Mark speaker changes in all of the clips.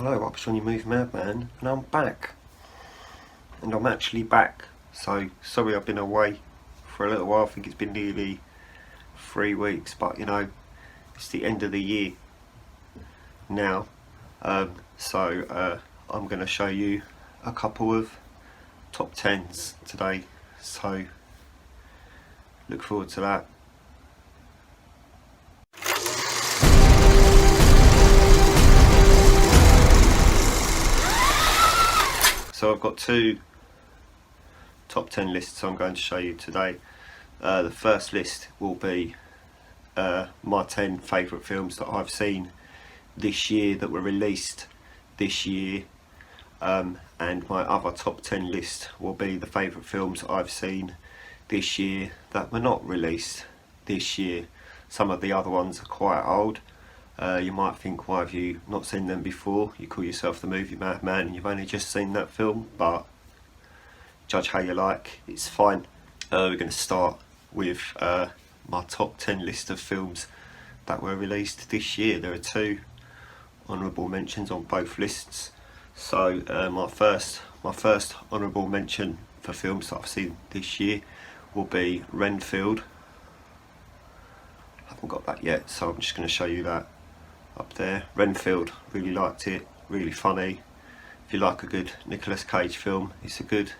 Speaker 1: Hello, I'm Johnny Movie Madman, and I'm back. And I'm actually back. So, sorry I've been away for a little while. I think it's been nearly 3 weeks, but you know, it's the end of the year now. So I'm going to show you a couple of top 10s today. So, look forward to that. So I've got two top 10 lists I'm going to show you today. The first list will be my 10 favourite films that I've seen this year, that were released this year, and my other top 10 list will be the favourite films I've seen this year that were not released this year. Some of the other ones are quite old. You might think, why have you not seen them before? You call yourself the Movie Madman and you've only just seen that film, but judge how you like, it's fine. We're going to start with my top 10 list of films that were released this year. There are two honourable mentions on both lists. So my first honourable mention for films that I've seen this year will be Renfield. I haven't got that yet, so I'm just going to show you that up there. Renfield, really liked it, really funny. If you like a good Nicolas Cage film, it's a good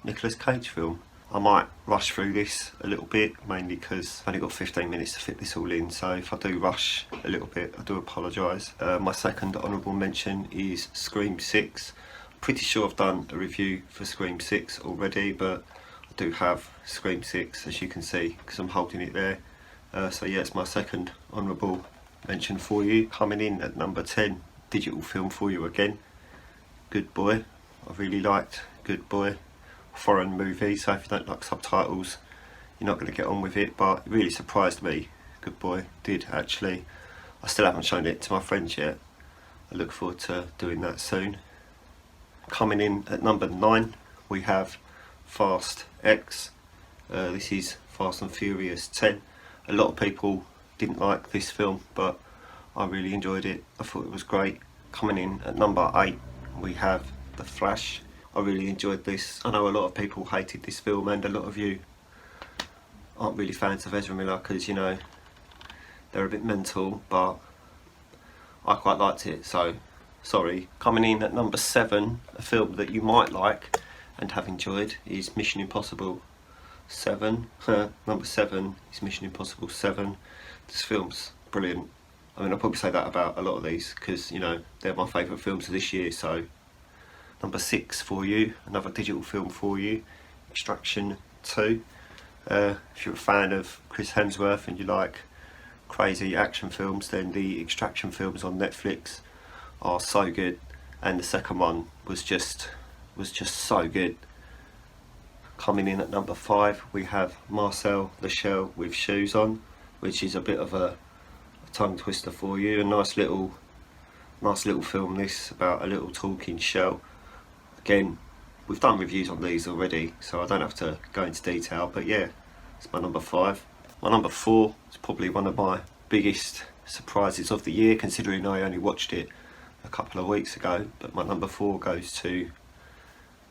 Speaker 1: Nicolas Cage film. I might rush through this a little bit, mainly because I've only got 15 minutes to fit this all in, so if I do rush a little bit, I do apologise. My second honourable mention is Scream 6. Pretty sure I've done a review for Scream 6 already, but I do have Scream 6, as you can see, because I'm holding it there. So yeah, it's my second honourable mention for you. Coming in at number 10, digital film for you again, Good Boy. I really liked Good Boy. Foreign movie, so if you don't like subtitles, you're not going to get on with it, but it really surprised me. Good Boy did, actually. I still haven't shown it to my friends yet. I look forward to doing that soon. Coming in at number 9, we have Fast X. This is Fast and Furious 10. A lot of people didn't like this film, but I really enjoyed it. I thought it was great. Coming in at number 8, we have The Flash. I really enjoyed this. I know a lot of people hated this film, and a lot of you aren't really fans of Ezra Miller because, you know, they're a bit mental, but I quite liked it, so sorry. Coming in at number 7, a film that you might like and have enjoyed, is Mission Impossible 7. Number 7 is Mission Impossible 7. This film's brilliant. I mean, I'll probably say that about a lot of these because, you know, they're my favourite films of this year. So number 6 for you, another digital film for you, Extraction 2. If you're a fan of Chris Hemsworth and you like crazy action films, then the Extraction films on Netflix are so good, and the second one was just so good. Coming in at number 5, we have Marcel the Shell with Shoes On, which is a bit of a tongue twister for you. A nice little film, this, about a little talking shell. Again, we've done reviews on these already, so I don't have to go into detail, but yeah, it's my number 5. My number 4 is probably one of my biggest surprises of the year, considering I only watched it a couple of weeks ago, but my number 4 goes to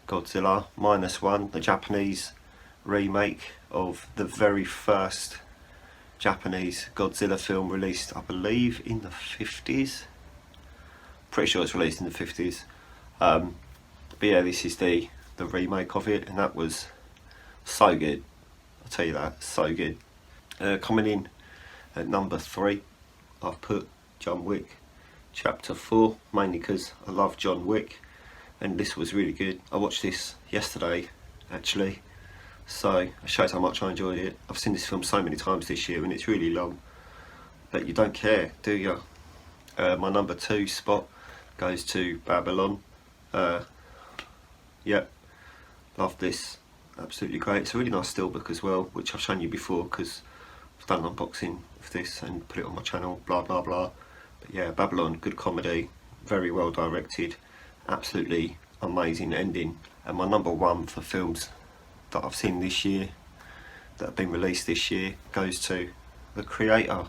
Speaker 1: Godzilla -1, the Japanese remake of the very first Japanese Godzilla film, released, I believe, in the 50s. Pretty sure it's released in the 50s. But yeah, this is the remake of it, and that was so good. I'll tell you that, so good. Coming in at number 3, I've put John Wick Chapter 4, mainly because I love John Wick, and this was really good. I watched this yesterday, actually, so it shows how much I enjoyed it. I've seen this film so many times this year, and it's really long, but you don't care, do you? My number 2 spot goes to Babylon. Yep, love this, absolutely great. It's a really nice steelbook as well, which I've shown you before because I've done an unboxing of this and put it on my channel, blah blah blah. But yeah, Babylon, good comedy, very well directed, absolutely amazing ending. And my number 1 for films that I've seen this year, that have been released this year, goes to The Creator,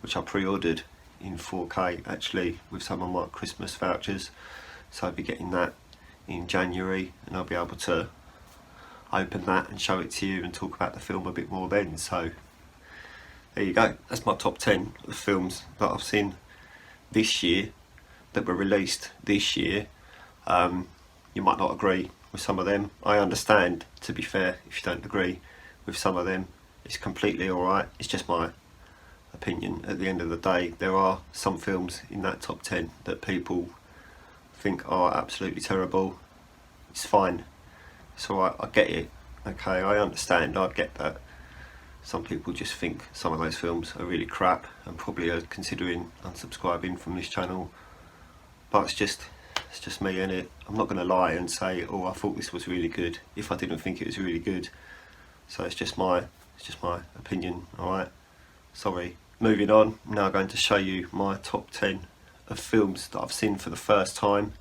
Speaker 1: which I pre-ordered in 4K actually with some of my Christmas vouchers, so I'll be getting that in January, and I'll be able to open that and show it to you and talk about the film a bit more then. So there you go, that's my top 10 of films that I've seen this year, that were released this year. You might not agree with some of them. I understand, to be fair, if you don't agree with some of them, it's completely alright. It's just my opinion at the end of the day. There are some films in that top 10 that people think are absolutely terrible. It's fine, it's alright, I get it, okay, I understand, I get that. Some people just think some of those films are really crap and probably are considering unsubscribing from this channel, but it's just me, innit? I'm not going to lie and say, oh, I thought this was really good if I didn't think it was really good. So it's just my opinion, alright? Sorry. Moving on, I'm now going to show you my top 10 of films that I've seen for the first time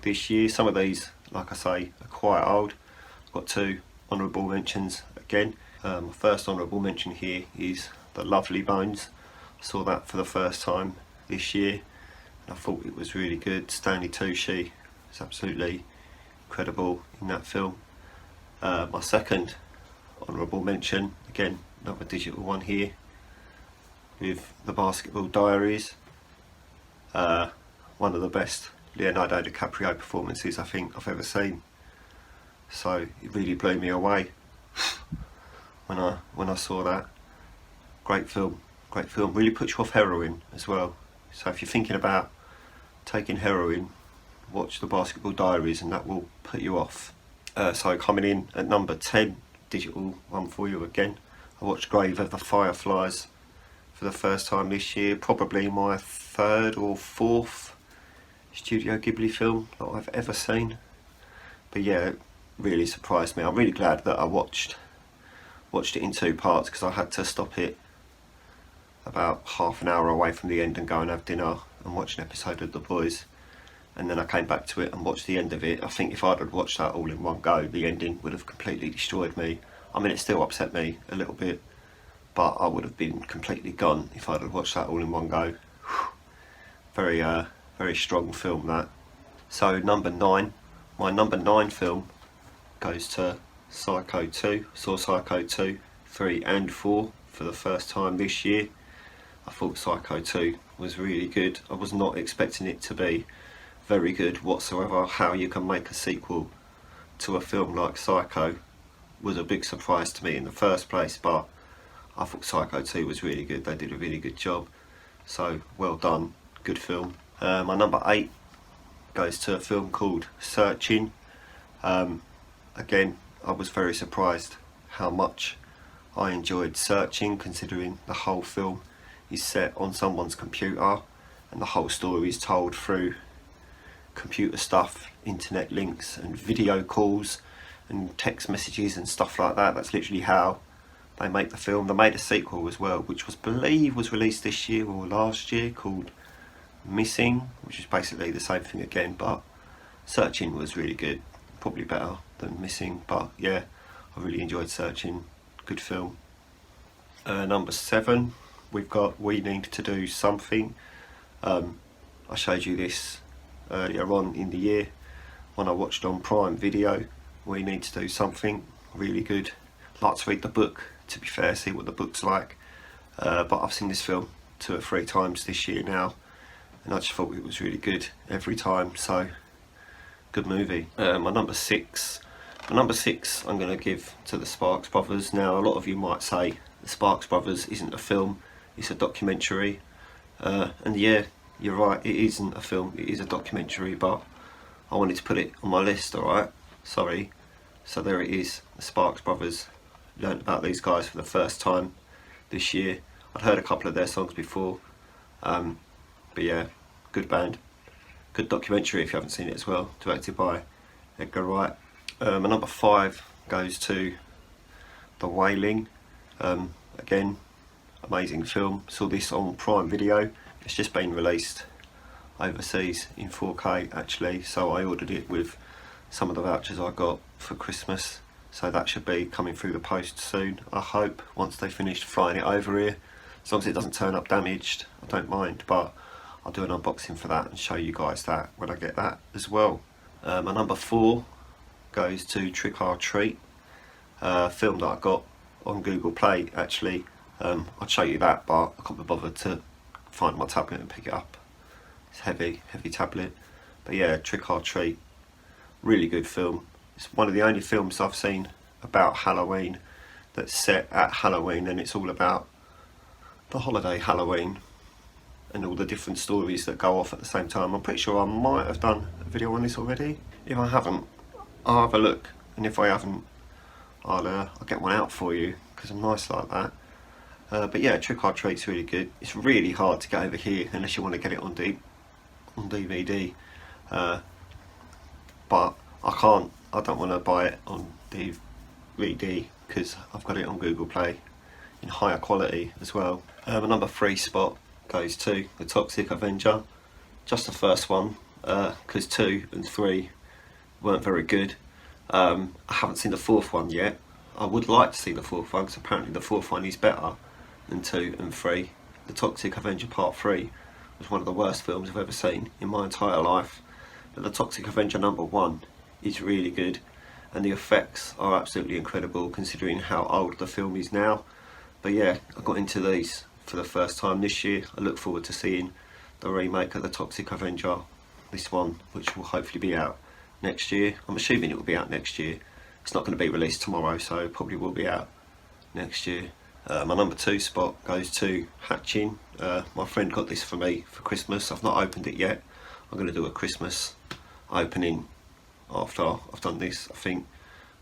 Speaker 1: this year. Some of these, like I say, are quite old. I've got 2 honourable mentions again. My first honourable mention here is The Lovely Bones. I saw that for the first time this year and I thought it was really good. Stanley Tucci is absolutely incredible in that film. My second honourable mention, again another digital one here, with The Basketball Diaries. One of the best Leonardo DiCaprio performances I think I've ever seen. So it really blew me away when I saw that. Great film, really puts you off heroin as well. So if you're thinking about taking heroin, watch The Basketball Diaries and that will put you off. So coming in at number 10, digital one for you again, I watched Grave of the Fireflies for the first time this year, probably my 3rd or 4th Studio Ghibli film that I've ever seen. But yeah, it really surprised me. I'm really glad that I watched it in 2 parts, because I had to stop it about half an hour away from the end and go and have dinner and watch an episode of The Boys, and then I came back to it and watched the end of it. I think if I'd have watched that all in one go, the ending would have completely destroyed me. I mean, it still upset me a little bit, but I would have been completely gone if I'd have watched that all in one go. Very strong film, that. So number 9, my number 9 film goes to Psycho 2. Saw Psycho 2, 3 and 4 for the first time this year. I thought Psycho 2 was really good. I was not expecting it to be very good whatsoever. How you can make a sequel to a film like Psycho was a big surprise to me in the first place, but I thought Psycho 2 was really good. They did a really good job, so well done, good film. My number 8 goes to a film called Searching. Again, I was very surprised how much I enjoyed Searching, considering the whole film is set on someone's computer and the whole story is told through computer stuff, internet links and video calls and text messages and stuff like that. That's literally how they make the film. They made a sequel as well, which was believe was released this year or last year, called Missing, which is basically the same thing again, but Searching was really good, probably better than Missing, but yeah, I really enjoyed Searching, good film. Number 7, we've got We Need to Do Something. I showed you this earlier on in the year when I watched on Prime Video. We Need to Do Something, really good. I'd like to read the book, to be fair, see what the book's like, but I've seen this film 2 or 3 times this year now, and I just thought it was really good every time, so good movie. My number 6 I'm going to give to The Sparks Brothers. Now, a lot of you might say The Sparks Brothers isn't a film, it's a documentary, and yeah, you're right, it isn't a film, it is a documentary, but I wanted to put it on my list, alright, sorry. So there it is, The Sparks Brothers. Learned about these guys for the first time this year. I'd heard a couple of their songs before, but yeah, good band, good documentary if you haven't seen it as well, directed by Edgar Wright. My number 5 goes to The Wailing. Again, amazing film. Saw this on Prime Video. It's just been released overseas in 4K actually, so I ordered it with some of the vouchers I got for Christmas, so that should be coming through the post soon, I hope, once they finished flying it over here. As long as it doesn't turn up damaged, I don't mind, but I'll do an unboxing for that and show you guys that when I get that as well. My number 4 goes to Trick or Treat, a film that I got on Google Play actually. I'll show you that, but I can't be bothered to find my tablet and pick it up. It's heavy tablet. But yeah, Trick or Treat, really good film. It's one of the only films I've seen about Halloween that's set at Halloween, and it's all about the holiday Halloween and all the different stories that go off at the same time. I'm pretty sure I might have done a video on this already. If I haven't, I'll have a look, and if I haven't, I'll get one out for you, because I'm nice like that. But yeah, Trick or Treat's really good. It's really hard to get over here unless you want to get it on DVD. But I don't want to buy it on DVD because I've got it on Google Play in higher quality as well. My number 3 spot goes to The Toxic Avenger. Just the first one, because 2 and 3 weren't very good. I haven't seen the 4th one yet. I would like to see the 4th one because apparently the 4th one is better than 2 and 3. The Toxic Avenger Part 3 was one of the worst films I've ever seen in my entire life. But The Toxic Avenger number 1 is really good, and the effects are absolutely incredible considering how old the film is now. But yeah, I got into these for the first time this year. I look forward to seeing the remake of The Toxic Avenger, this one, which will hopefully be out next year. I'm assuming it will be out next year. It's not going to be released tomorrow, so it probably will be out next year. My number 2 spot goes to Hatchin'. My friend got this for me for Christmas. I've not opened it yet. I'm going to do a Christmas opening after I've done this, I think,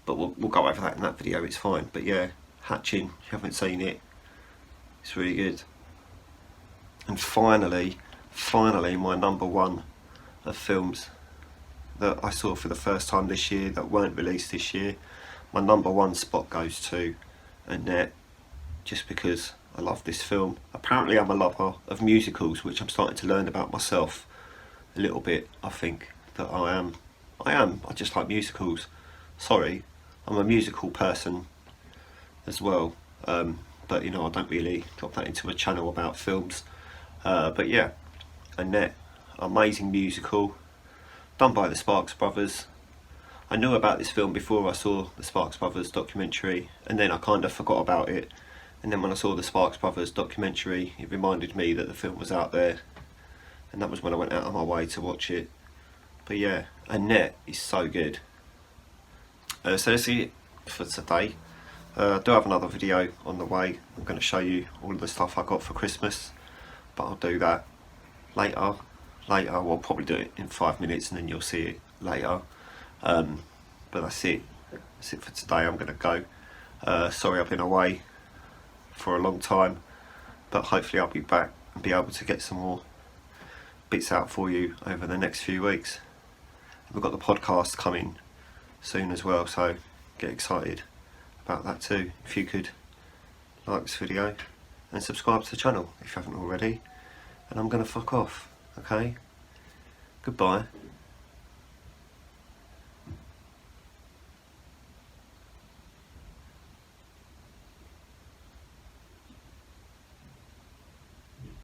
Speaker 1: but we'll go over that in that video. It's fine. But yeah, Hatchin', if you haven't seen it, it's really good. And finally my number 1 of films that I saw for the first time this year that weren't released this year. My number 1 spot goes to Annette, just because I love this film. Apparently I'm a lover of musicals, which I'm starting to learn about myself a little bit. I think that I am. I just like musicals. Sorry, I'm a musical person as well. But you know, I don't really drop that into a channel about films. But yeah, Annette, amazing musical, done by the Sparks Brothers. I knew about this film before I saw the Sparks Brothers documentary, and then I kind of forgot about it. And then when I saw the Sparks Brothers documentary, it reminded me that the film was out there, and that was when I went out of my way to watch it. But yeah, Annette is so good. So that's it for today. I do have another video on the way. I'm going to show you all of the stuff I got for Christmas, but I'll do that later. We'll probably do it in 5 minutes and then you'll see it later. But that's it for today. I'm going to go. Sorry I've been away for a long time, but hopefully I'll be back and be able to get some more bits out for you over the next few weeks. We've got the podcast coming soon as well, so get excited about that too. If you could like this video and subscribe to the channel if you haven't already. And I'm going to fuck off, okay? Goodbye.